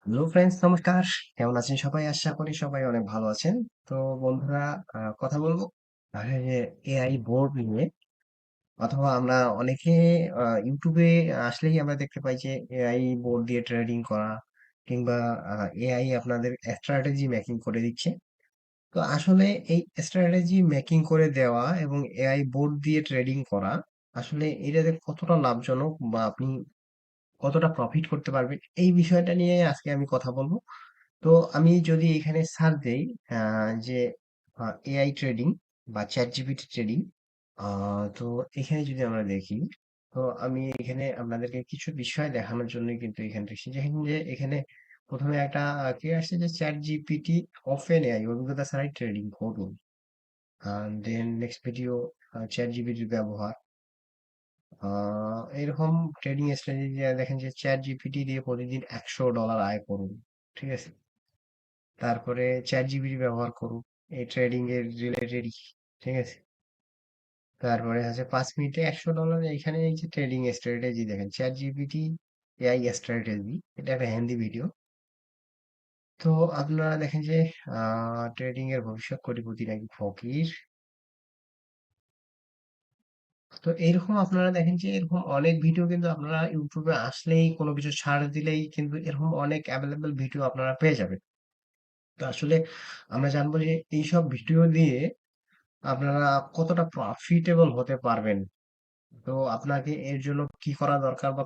Hello friends, নমস্কার। কেমন আছেন সবাই? আশা করি সবাই অনেক ভালো আছেন। তো বন্ধুরা, কথা বলবো এআই বোর্ড নিয়ে। অথবা আমরা অনেকে ইউটিউবে আসলেই আমরা দেখতে পাই যে এআই বোর্ড দিয়ে ট্রেডিং করা, কিংবা এআই আপনাদের স্ট্র্যাটেজি মেকিং করে দিচ্ছে। তো আসলে এই স্ট্র্যাটেজি মেকিং করে দেওয়া এবং এআই বোর্ড দিয়ে ট্রেডিং করা, আসলে এটাতে কতটা লাভজনক বা আপনি কতটা প্রফিট করতে পারবেন, এই বিষয়টা নিয়ে আজকে আমি কথা বলবো। তো আমি যদি এখানে সার্চ দেই যে এআই ট্রেডিং বা চ্যাট জিপিটি ট্রেডিং, তো এখানে যদি আমরা দেখি, তো আমি এখানে আপনাদেরকে কিছু বিষয় দেখানোর জন্য কিন্তু এখানে দেখছি যে এখানে প্রথমে একটা কি আসছে যে চ্যাট জিপিটি ওপেন এআই অভিজ্ঞতা ছাড়াই ট্রেডিং করুন। দেন নেক্সট ভিডিও, চ্যাট জিপিটির ব্যবহার, এরকম ট্রেডিং স্ট্র্যাটেজি দেখেন যে চ্যাট জিপিটি দিয়ে প্রতিদিন $100 আয় করুন। ঠিক আছে, তারপরে চ্যাট জিপিটি ব্যবহার করুন এই ট্রেডিং এর রিলেটেডই। ঠিক আছে, তারপরে আছে 5 মিনিটে $100। এখানে এই যে ট্রেডিং স্ট্র্যাটেজি দেখেন, চ্যাট জিপিটি এআই স্ট্র্যাটেজি, এটা একটা হিন্দি ভিডিও। তো আপনারা দেখেন যে ট্রেডিং এর ভবিষ্যৎ কোটিপতি নাকি ফকির। তো এরকম আপনারা দেখেন যে এরকম অনেক ভিডিও কিন্তু আপনারা ইউটিউবে আসলেই কোনো কিছু ছাড় দিলেই কিন্তু এরকম অনেক অ্যাভেলেবেল ভিডিও আপনারা পেয়ে যাবেন। তো আসলে আমরা জানবো যে এইসব ভিডিও দিয়ে আপনারা কতটা প্রফিটেবল হতে পারবেন। তো আপনাকে এর জন্য কি করা দরকার, বা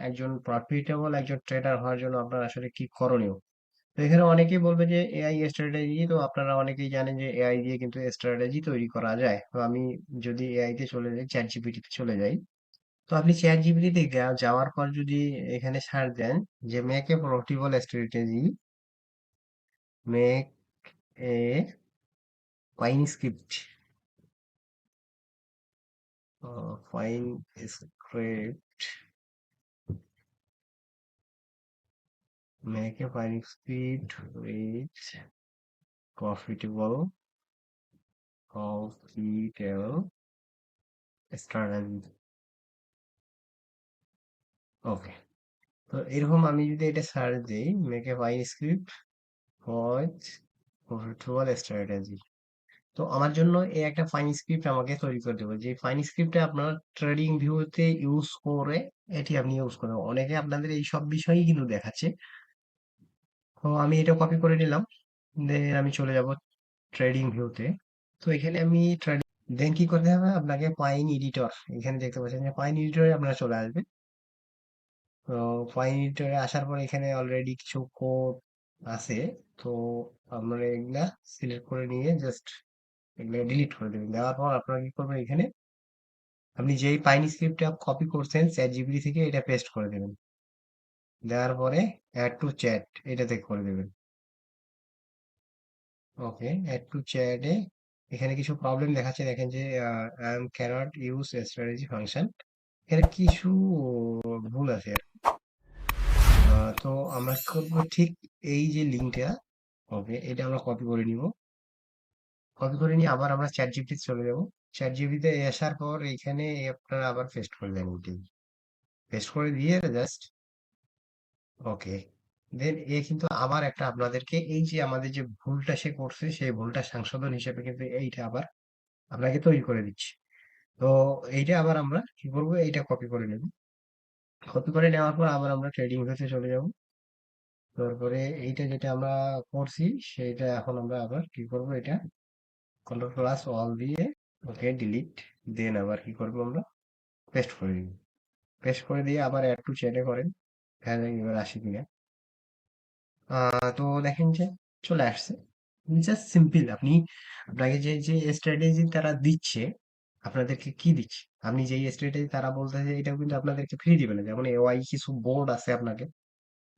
একজন প্রফিটেবল একজন ট্রেডার হওয়ার জন্য আপনার আসলে কি করণীয়। তো এখানে অনেকেই বলবে যে এআই স্ট্র্যাটেজি, তো আপনারা অনেকেই জানেন যে এআই দিয়ে কিন্তু স্ট্র্যাটেজি তৈরি করা যায়। তো আমি যদি এআই তে চলে যাই, চ্যাট জিপিটি তে চলে যাই, তো আপনি চ্যাট জিপিটি তে যাওয়ার পর যদি এখানে সার্চ দেন যে make a profitable strategy, make a fine script, fine script, make a finding speed with profitable profitable strategy. ওকে, তো এরকম আমি যদি এটা সার্চ দিই, make a fine script with profitable strategy, তো আমার জন্য এই একটা ফাইন স্ক্রিপ্ট আমাকে তৈরি করে দেবে। যে ফাইন স্ক্রিপ্টে আপনার ট্রেডিং ভিউতে ইউজ করে এটি আপনি ইউজ করবেন। অনেকে আপনাদের এই সব বিষয়ই কিন্তু দেখাচ্ছে। তো আমি এটা কপি করে নিলাম, দেন আমি চলে যাব ট্রেডিং ভিউতে। তো এখানে আমি দেন কি করতে হবে আপনাকে, পাইন এডিটর, এখানে দেখতে পাচ্ছেন যে পাইন এডিটরে আপনারা চলে আসবেন। তো পাইন এডিটরে আসার পর এখানে অলরেডি কিছু কোড আছে। তো আপনারা এগুলা সিলেক্ট করে নিয়ে জাস্ট এগুলা ডিলিট করে দেবেন। দেওয়ার পর আপনারা কি করবেন, এখানে আপনি যেই পাইন স্ক্রিপ্টটা কপি করছেন চ্যাট জিপিটি থেকে, এটা পেস্ট করে দেবেন। দেওয়ার পরে অ্যাড টু চ্যাট এটাতে করে দেবেন। ওকে, অ্যাড টু চ্যাটে এখানে কিছু প্রবলেম দেখাচ্ছে, দেখেন যে I am cannot use strategy function, এখানে কিছু ভুল আছে। তো আমরা কি করবো, ঠিক এই যে লিঙ্কটা হবে এটা আমরা কপি করে নিব। কপি করে নিয়ে আবার আমরা চ্যাট জিপিটি চলে যাব। চ্যাট জিপিটিতে আসার পর এখানে আপনারা আবার পেস্ট করে দেন, এটাই পেস্ট করে দিয়ে জাস্ট ওকে। দেন কিন্তু আবার একটা আপনাদেরকে এই যে আমাদের যে ভুলটা সে করছে সেই ভুলটা সংশোধন হিসেবে কিন্তু এইটা আবার আপনাকে তৈরি করে দিচ্ছি। তো এইটা আবার আমরা কি করবো, এইটা কপি করে নেব। কপি করে নেওয়ার পর আবার আমরা ট্রেডিং ভিউতে চলে যাব। তারপরে এইটা যেটা আমরা করছি সেটা এখন আমরা আবার কি করব, এটা কন্ট্রোল প্লাস অল দিয়ে ওকে ডিলিট, দেন আবার কি করব, আমরা পেস্ট করে দিব। পেস্ট করে দিয়ে আবার অ্যাড টু চ্যাটে করেন, দেখা যায় এবার আসি কিনা। তো দেখেন যে চলে আসছে। জাস্ট সিম্পল, আপনাকে যে যে স্ট্র্যাটেজি তারা দিচ্ছে, আপনাদেরকে কি দিচ্ছে, আপনি যেই স্ট্র্যাটেজি তারা বলতেছে এটাও কিন্তু আপনাদেরকে ফ্রি দিবে না। যেমন এওয়াই কিছু বোর্ড আছে, আপনাকে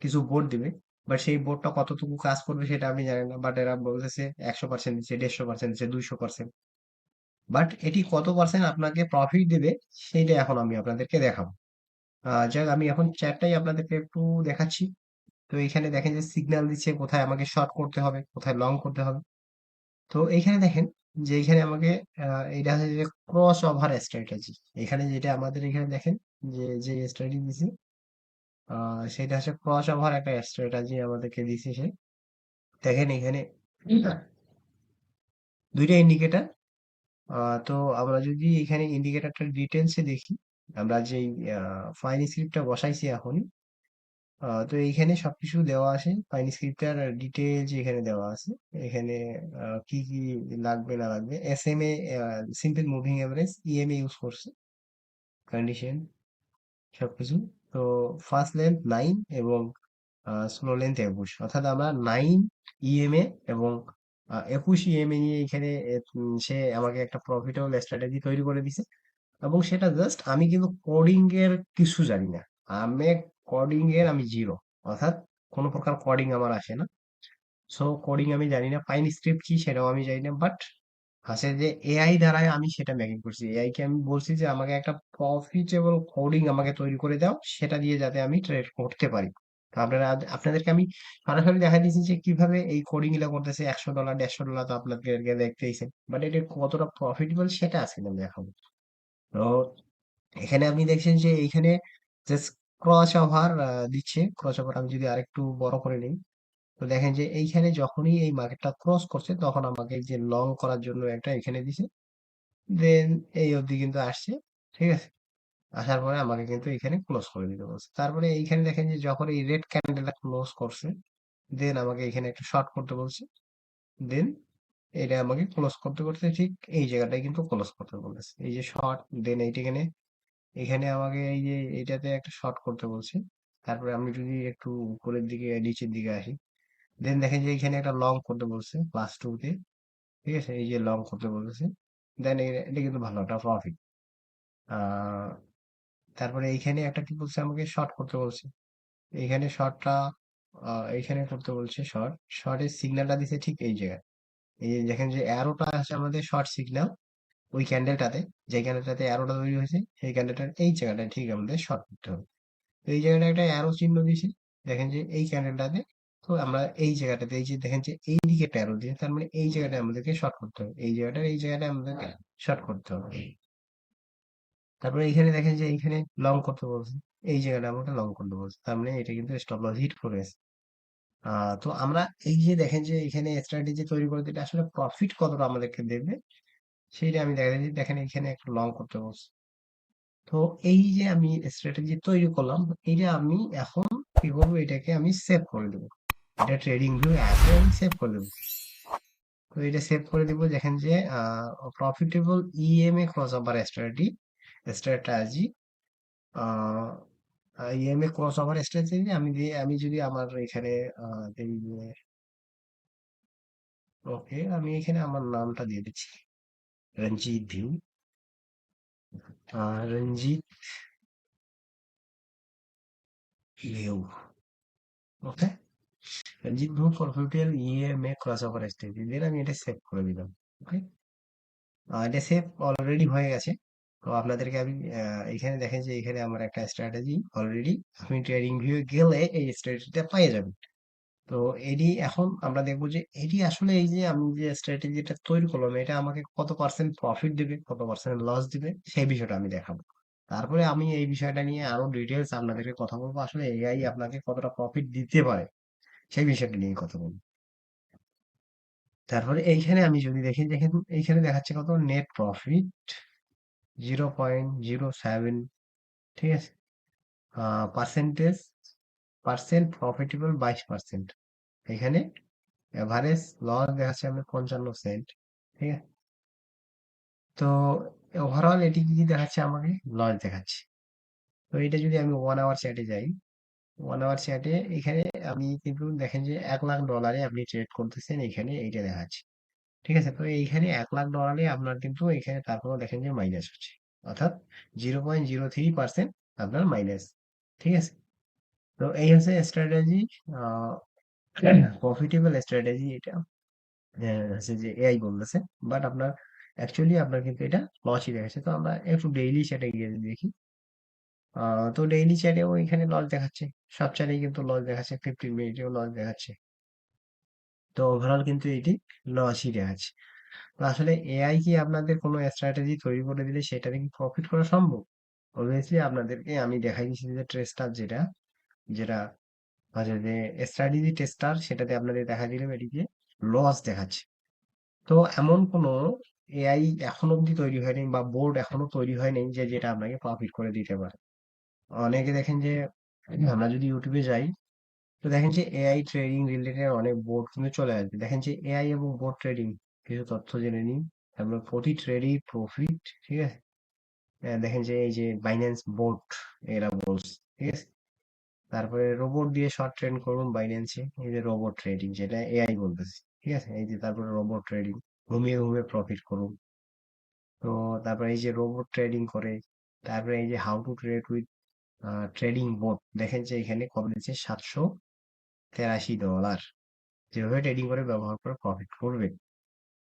কিছু বোর্ড দিবে, বাট সেই বোর্ডটা কতটুকু কাজ করবে সেটা আপনি জানেন না। বাট এরা বলতেছে 100% দিচ্ছে, 150% দিচ্ছে, 200%। বাট এটি কত পার্সেন্ট আপনাকে প্রফিট দিবে সেইটা এখন আমি আপনাদেরকে দেখাবো। যাক, আমি এখন চ্যাটটাই আপনাদেরকে একটু দেখাচ্ছি। তো এখানে দেখেন যে সিগন্যাল দিচ্ছে কোথায় আমাকে শর্ট করতে হবে, কোথায় লং করতে হবে। তো এইখানে দেখেন যে এখানে আমাকে এটা হচ্ছে যে ক্রস ওভার স্ট্র্যাটেজি। এখানে যেটা আমাদের এখানে দেখেন যে যে স্ট্র্যাটেজি দিছি, সেটা হচ্ছে ক্রস ওভার একটা স্ট্র্যাটেজি আমাদেরকে দিছে সে। দেখেন এখানে দুইটা ইন্ডিকেটর। তো আমরা যদি এখানে ইন্ডিকেটরটা ডিটেলসে দেখি, আমরা যেই ফাইন স্ক্রিপ্টটা বসাইছি এখন, তো এইখানে সবকিছু দেওয়া আছে, ফাইন স্ক্রিপ্টার ডিটেলস এখানে দেওয়া আছে। এখানে কি কি লাগবে না লাগবে, S M A simple moving average EMA use করছে, কন্ডিশন সবকিছু। তো ফার্স্ট লেন্থ 9 এবং স্লো লেন্থ 21, অর্থাৎ আমরা 9 ইএমএ এবং 21 ইএমএ নিয়ে এখানে সে আমাকে একটা প্রফিটেবল স্ট্র্যাটেজি তৈরি করে দিছে। এবং সেটা জাস্ট আমি কিন্তু কোডিং এর কিছু জানি না। আমি কোডিং এর আমি জিরো, অর্থাৎ কোনো প্রকার কোডিং আমার আসে না। সো কোডিং আমি জানি না, পাইন স্ক্রিপ্ট কি সেটাও আমি জানি না, বাট আছে যে এআই দ্বারাই আমি সেটা মেকিং করছি। এআই কে আমি বলছি যে আমাকে একটা প্রফিটেবল কোডিং আমাকে তৈরি করে দাও, সেটা দিয়ে যাতে আমি ট্রেড করতে পারি। তো আপনারা আপনাদেরকে আমি সরাসরি দেখা দিয়েছি যে কিভাবে এই কোডিং গুলা করতেছে। $100 $150 তো আপনাদেরকে দেখতেইছেন, বাট এটা কতটা প্রফিটেবল সেটা আজকে আমি দেখাবো। তো এখানে আপনি দেখছেন যে এইখানে যে ক্রস ওভার দিচ্ছে। ক্রস ওভার আমি যদি আরেকটু বড় করে নিই, তো দেখেন যে এইখানে যখনই এই মার্কেটটা ক্রস করছে তখন আমাকে এই যে লং করার জন্য একটা এখানে দিছে। দেন এই অবধি কিন্তু আসছে, ঠিক আছে। আসার পরে আমাকে কিন্তু এখানে ক্লোজ করে দিতে বলছে। তারপরে এইখানে দেখেন যে যখন এই রেড ক্যান্ডেলটা ক্লোজ করছে, দেন আমাকে এখানে একটা শর্ট করতে বলছে। দেন এটা আমাকে ক্লোজ করতে করতে ঠিক এই জায়গাটায় কিন্তু ক্লোজ করতে বলেছে, এই যে শর্ট। দেন এইটা এখানে এখানে আমাকে এই যে এটাতে একটা শর্ট করতে বলছে। তারপরে আমি যদি একটু উপরের দিকে নিচের দিকে আসি, দেন দেখেন যে এখানে একটা লং করতে বলছে +2 তে, ঠিক আছে, এই যে লং করতে বলতেছে। দেন এটা কিন্তু ভালো একটা প্রফিট। আহ তারপরে এইখানে একটা কি বলছে, আমাকে শর্ট করতে বলছে। এইখানে শর্টটা এইখানে করতে বলছে শর্ট। শর্টের সিগন্যালটা দিছে ঠিক এই জায়গায়। এই যে দেখেন যে অ্যারোটা আছে আমাদের শর্ট সিগন্যাল, ওই ক্যান্ডেলটাতে, যে ক্যান্ডেলটাতে অ্যারোটা তৈরি হয়েছে সেই ক্যান্ডেলটার এই জায়গাটা ঠিক আমাদের শর্ট করতে হবে। তো এই জায়গাটা একটা অ্যারো চিহ্ন দিয়েছি, দেখেন যে এই ক্যান্ডেলটাতে। তো আমরা এই জায়গাটাতে এই যে দেখেন যে এই দিকে একটা অ্যারো দিয়ে, তার মানে এই জায়গাটা আমাদেরকে শর্ট করতে হবে, এই জায়গাটা আমাদেরকে শর্ট করতে হবে। তারপরে এইখানে দেখেন যে এইখানে লং করতে বলছে, এই জায়গাটা আমাকে লং করতে বলছে, তার মানে এটা কিন্তু স্টপ লস হিট করে গেছে। তো আমরা এই যে দেখেন যে এখানে স্ট্র্যাটেজি তৈরি করে দিলে আসলে প্রফিট কতটা আমাদেরকে দেবে সেইটা আমি দেখা যাচ্ছে। দেখেন এখানে একটা লং করতে বলছে। তো এই যে আমি স্ট্র্যাটেজি তৈরি করলাম, এইটা আমি এখন কি করবো, এটাকে আমি সেভ করে দেবো। এটা ট্রেডিং ভিউ অ্যাপে আমি সেভ করে দেবো। তো এটা সেভ করে দিব। দেখেন যে profitable EMA cross over strategy, EMA cross over strategy আমি যদি আমার এখানে ওকে, আমি এখানে আমার নামটা দিয়ে দিচ্ছি, Ranjit view. Ranjit view, okay. Ranjit view profitable EMA cross over strategy, then আমি এটা সেভ করে দিলাম। ওকে, এটা সেভ অলরেডি হয়ে গেছে। তো আপনাদেরকে আমি এখানে দেখেন যে এখানে আমার একটা স্ট্র্যাটেজি অলরেডি, আপনি ট্রেডিং ভিউ গেলে এই স্ট্র্যাটেজিটা পেয়ে যাবেন। তো এটি এখন আমরা দেখবো যে এটি আসলে এই যে আমি যে স্ট্র্যাটেজিটা তৈরি করলাম, এটা আমাকে কত পার্সেন্ট প্রফিট দিবে, কত পার্সেন্ট লস দিবে, সেই বিষয়টা আমি দেখাবো। তারপরে আমি এই বিষয়টা নিয়ে আরো ডিটেলস আপনাদেরকে কথা বলবো, আসলে এআই আপনাকে কতটা প্রফিট দিতে পারে সেই বিষয়টা নিয়ে কথা বলবো। তারপরে এইখানে আমি যদি দেখি, দেখেন এইখানে দেখাচ্ছে কত নেট প্রফিট 0.07, ঠিক আছে। Percentage, percent profitable 22%। এখানে এভারেজ লস দেখাচ্ছে আমাদের 55 সেন্ট, ঠিক আছে। তো ওভারঅল এটি কি দেখাচ্ছে, আমাকে লস দেখাচ্ছে। তো এটা যদি আমি 1 আওয়ার চ্যাটে যাই, 1 আওয়ার চ্যাটে এখানে আমি কিন্তু দেখেন যে $1 লাখ আপনি ট্রেড করতেছেন, এখানে এইটা দেখাচ্ছে, ঠিক আছে। তো এইখানে $1 লাখ আপনার কিন্তু এখানে তারপরে দেখেন যে মাইনাস হচ্ছে, অর্থাৎ 0.03% আপনার মাইনাস, ঠিক আছে। তো এই হচ্ছে স্ট্র্যাটেজি, প্রফিটেবল স্ট্র্যাটেজি এটা, হচ্ছে যে এআই বলতেছে। বাট আপনার অ্যাকচুয়ালি আপনার কিন্তু এটা লসই দেখাচ্ছে। তো আমরা একটু ডেইলি চ্যাটে গিয়ে দেখি। তো ডেইলি চ্যাটেও এখানে লস দেখাচ্ছে, সব চ্যাটেই কিন্তু লস দেখাচ্ছে, 15 মিনিটেও লস দেখাচ্ছে। তো ওভারঅল কিন্তু এটি লসই দেখাচ্ছে। তো আসলে এআই কি আপনাদের কোনো স্ট্র্যাটেজি তৈরি করে দিলে সেটাতে কি প্রফিট করা সম্ভব? অবভিয়াসলি আপনাদেরকে আমি দেখাই দিচ্ছি যে ট্রেস্টার যেটা, যেটা হচ্ছে যে স্ট্র্যাটেজি টেস্টার, সেটাতে আপনাদের দেখা দিলে এটিকে লস দেখাচ্ছে। তো এমন কোনো এআই এখন অব্দি তৈরি হয়নি বা বোর্ড এখনো তৈরি হয়নি যে যেটা আপনাকে প্রফিট করে দিতে পারে। অনেকে দেখেন যে আমরা যদি ইউটিউবে যাই, তো দেখেন যে এআই ট্রেডিং রিলেটেড অনেক বোর্ড কিন্তু চলে আসবে। দেখেন যে এআই এবং বোর্ড ট্রেডিং কিছু তথ্য জেনে নিই। তারপর প্রতি ট্রেডই প্রফিট, ঠিক আছে। দেখেন যে এই যে বাইন্যান্স বোর্ড এরা বলছে, ঠিক আছে। তারপরে রোবট দিয়ে শর্ট ট্রেড করুন বাইন্যান্সে, এই যে রোবট ট্রেডিং যেটা এআই বলতেছে, ঠিক আছে। এই যে তারপরে রোবট ট্রেডিং, ঘুমিয়ে ঘুমিয়ে প্রফিট করুন। তো তারপরে এই যে রোবট ট্রেডিং করে, তারপরে এই যে how to trade with trading boat, দেখেন যে এখানে কত দিচ্ছে, $783, যেভাবে ট্রেডিং করে ব্যবহার করে প্রফিট করবে।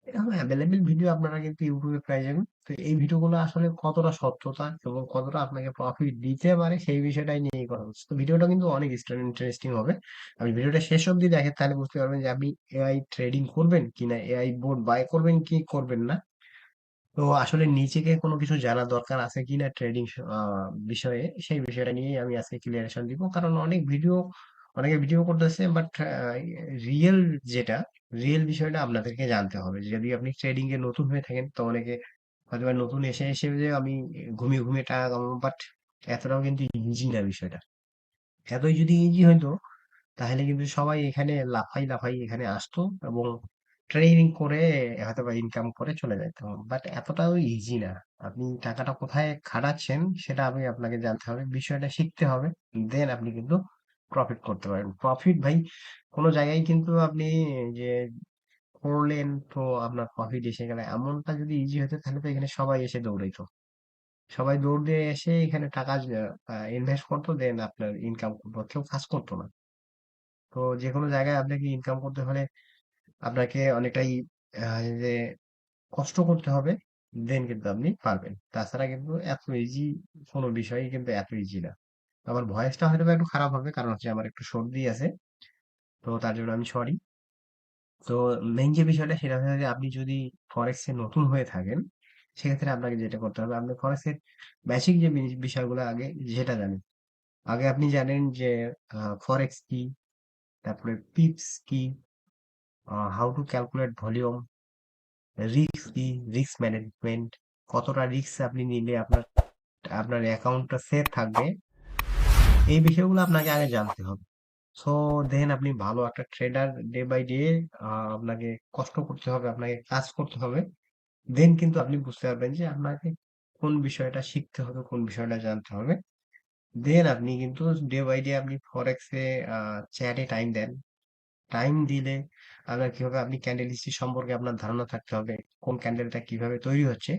এরকম অ্যাভেলেবেল ভিডিও আপনারা কিন্তু ইউটিউবে পেয়ে যাবেন। তো এই ভিডিওগুলো আসলে কতটা সত্যতা এবং কতটা আপনাকে প্রফিট দিতে পারে সেই বিষয়টাই নিয়েই করা হচ্ছে। তো ভিডিওটা কিন্তু অনেক ইন্টারেস্টিং হবে। আপনি ভিডিওটা শেষ অবধি দেখেন, তাহলে বুঝতে পারবেন যে আপনি এআই ট্রেডিং করবেন কিনা, এআই বোর্ড বাই করবেন কি করবেন না। তো আসলে নিজেকে কোনো কিছু জানার দরকার আছে কিনা ট্রেডিং বিষয়ে, সেই বিষয়টা নিয়েই আমি আজকে ক্লিয়ারেশন দিব। কারণ অনেকে ভিডিও করতেছে, বাট রিয়েল যেটা রিয়েল বিষয়টা আপনাদেরকে জানতে হবে। যদি আপনি ট্রেডিং এ নতুন হয়ে থাকেন, তো অনেকে হয়তো বা নতুন এসে এসে যে আমি ঘুমিয়ে ঘুমিয়ে টাকা কামাবো, বাট এতটাও কিন্তু ইজি না বিষয়টা। এতই যদি ইজি হইতো, তাহলে কিন্তু সবাই এখানে লাফাই লাফাই এখানে আসতো এবং ট্রেনিং করে হয়তো বা ইনকাম করে চলে যেত। বাট এতটাও ইজি না। আপনি টাকাটা কোথায় খাটাচ্ছেন সেটা আপনাকে জানতে হবে, বিষয়টা শিখতে হবে। দেন আপনি কিন্তু প্রফিট করতে পারেন। প্রফিট ভাই কোনো জায়গায় কিন্তু আপনি যে করলেন, তো আপনার প্রফিট এসে গেলে, এমনটা যদি ইজি হতো তাহলে তো এখানে সবাই এসে দৌড়াইতো। সবাই দৌড় দিয়ে এসে এখানে টাকা ইনভেস্ট করতো, দেন আপনার ইনকাম করতো, কেউ কাজ করতো না। তো যে কোনো জায়গায় আপনাকে ইনকাম করতে হলে আপনাকে অনেকটাই যে কষ্ট করতে হবে, দেন কিন্তু আপনি পারবেন। তাছাড়া কিন্তু এত ইজি কোনো বিষয়ই কিন্তু এত ইজি না। আমার ভয়েসটা হয়তো বা একটু খারাপ হবে, কারণ হচ্ছে আমার একটু সর্দি আছে, তো তার জন্য আমি সরি। তো মেইন যে বিষয়টা সেটা হচ্ছে যে আপনি যদি ফরেক্স এ নতুন হয়ে থাকেন, সেক্ষেত্রে আপনাকে যেটা করতে হবে, আপনি ফরেক্স এর বেসিক যে বিষয়গুলো আগে যেটা জানেন। আগে আপনি জানেন যে ফরেক্স কি, তারপরে পিপস কি, how to calculate volume, risk কি, রিস্ক ম্যানেজমেন্ট, কতটা রিস্ক আপনি নিলে আপনার আপনার অ্যাকাউন্টটা সেফ থাকবে, এই বিষয়গুলো আপনাকে আগে জানতে হবে। সো দেন আপনি ভালো একটা ট্রেডার, ডে বাই ডে আপনাকে কষ্ট করতে হবে, আপনাকে কাজ করতে হবে। দেন কিন্তু আপনি বুঝতে পারবেন যে আপনাকে কোন বিষয়টা শিখতে হবে, কোন বিষয়টা জানতে হবে। দেন আপনি কিন্তু ডে বাই ডে আপনি ফরেক্সে চ্যাটে টাইম দেন। টাইম দিলে আপনার কি হবে, আপনি ক্যান্ডেল হিস্ট্রি সম্পর্কে আপনার ধারণা থাকতে হবে, কোন ক্যান্ডেলটা কিভাবে তৈরি হচ্ছে।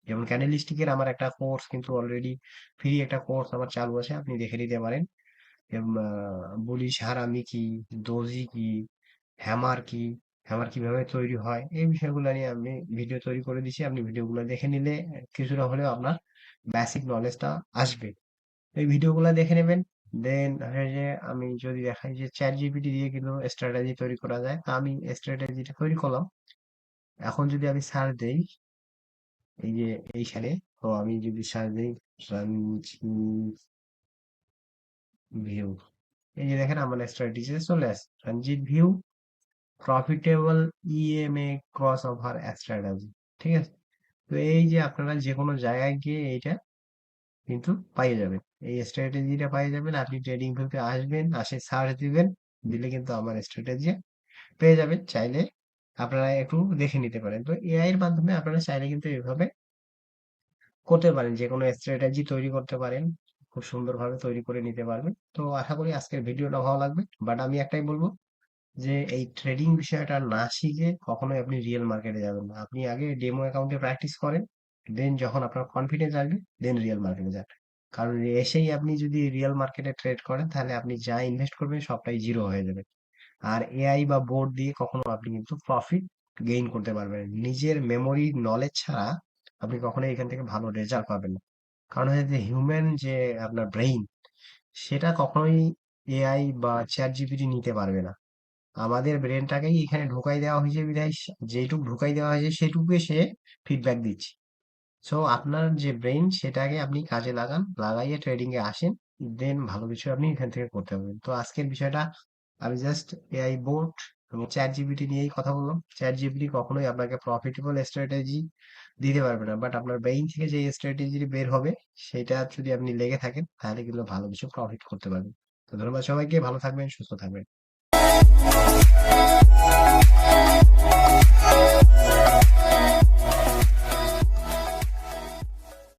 যেমন ক্যান্ডেল হিস্ট্রিকের আমার একটা কোর্স কিন্তু অলরেডি ফ্রি, একটা কোর্স আমার চালু আছে, আপনি দেখে নিতে পারেন। বুলিশ হারামি কি, দোজি কি, হ্যামার কি, হ্যামার কিভাবে তৈরি হয়, এই বিষয়গুলো নিয়ে আমি ভিডিও তৈরি করে দিছি। আপনি ভিডিওগুলো দেখে নিলে কিছুটা হলেও আপনার বেসিক নলেজটা আসবে। এই ভিডিওগুলো দেখে নেবেন। দেন যে আমি যদি দেখাই যে চ্যাট জিপিটি দিয়ে কিন্তু স্ট্র্যাটেজি তৈরি করা যায়, তা আমি স্ট্র্যাটেজিটা তৈরি করলাম। এখন যদি আমি সার্চ দেই এই যে এইখানে, তো আমি যদি সার্চ দিই ভিউ, এই যে দেখেন আমার স্ট্র্যাটেজি চলে আসে Ranjit view profitable EMA cross over strategy, ঠিক আছে। তো এই যে আপনারা যে কোনো জায়গায় গিয়ে এইটা কিন্তু পাইয়ে যাবেন, এই স্ট্র্যাটেজিটা পাইয়ে যাবেন। আপনি ট্রেডিং ভিউতে আসবেন, আসে সার্চ দিবেন, দিলে কিন্তু আমার স্ট্র্যাটেজি পেয়ে যাবেন। চাইলে আপনারা একটু দেখে নিতে পারেন। তো এআই এর মাধ্যমে আপনারা চাইলে কিন্তু এইভাবে করতে পারেন, যে কোনো স্ট্র্যাটেজি তৈরি করতে পারেন, খুব সুন্দরভাবে তৈরি করে নিতে পারবেন। তো আশা করি আজকের ভিডিওটা ভালো লাগবে। বাট আমি একটাই বলবো যে এই ট্রেডিং বিষয়টা না শিখে কখনোই আপনি রিয়েল মার্কেটে যাবেন না। আপনি আগে ডেমো অ্যাকাউন্টে প্র্যাকটিস করেন, দেন যখন আপনার কনফিডেন্স আসবে, দেন রিয়েল মার্কেটে যান। কারণ এসেই আপনি যদি রিয়েল মার্কেটে ট্রেড করেন, তাহলে আপনি যা ইনভেস্ট করবেন সবটাই জিরো হয়ে যাবে। আর এআই বা বোর্ড দিয়ে কখনো আপনি কিন্তু প্রফিট গেইন করতে পারবেন না। নিজের মেমোরি নলেজ ছাড়া আপনি কখনোই এখান থেকে ভালো রেজাল্ট পাবেন না। কারণ হচ্ছে যে হিউম্যান যে আপনার ব্রেইন, সেটা কখনোই এআই বা চ্যাট জিপিটি নিতে পারবে না। আমাদের ব্রেনটাকেই এখানে ঢুকাই দেওয়া হয়েছে বিধায় যেটুকু ঢুকাই দেওয়া হয়েছে সেটুকু সে ফিডব্যাক দিচ্ছে। সো আপনার যে ব্রেন, সেটাকে আপনি কাজে লাগান, লাগাইয়ে ট্রেডিং এ আসেন। দেন ভালো কিছু আপনি এখান থেকে করতে পারবেন। তো আজকের বিষয়টা আমি জাস্ট এআই বোট এবং চ্যাট জিপিটি নিয়েই কথা বললাম। চ্যাট জিপিটি কখনোই আপনাকে প্রফিটেবল স্ট্র্যাটেজি দিতে পারবে না, বাট আপনার ব্রেইন থেকে যে স্ট্র্যাটেজি বের হবে সেটা যদি আপনি লেগে থাকেন তাহলে কিন্তু ভালো কিছু প্রফিট করতে পারবেন। তো ধন্যবাদ সবাইকে, ভালো থাকবেন, সুস্থ থাকবেন।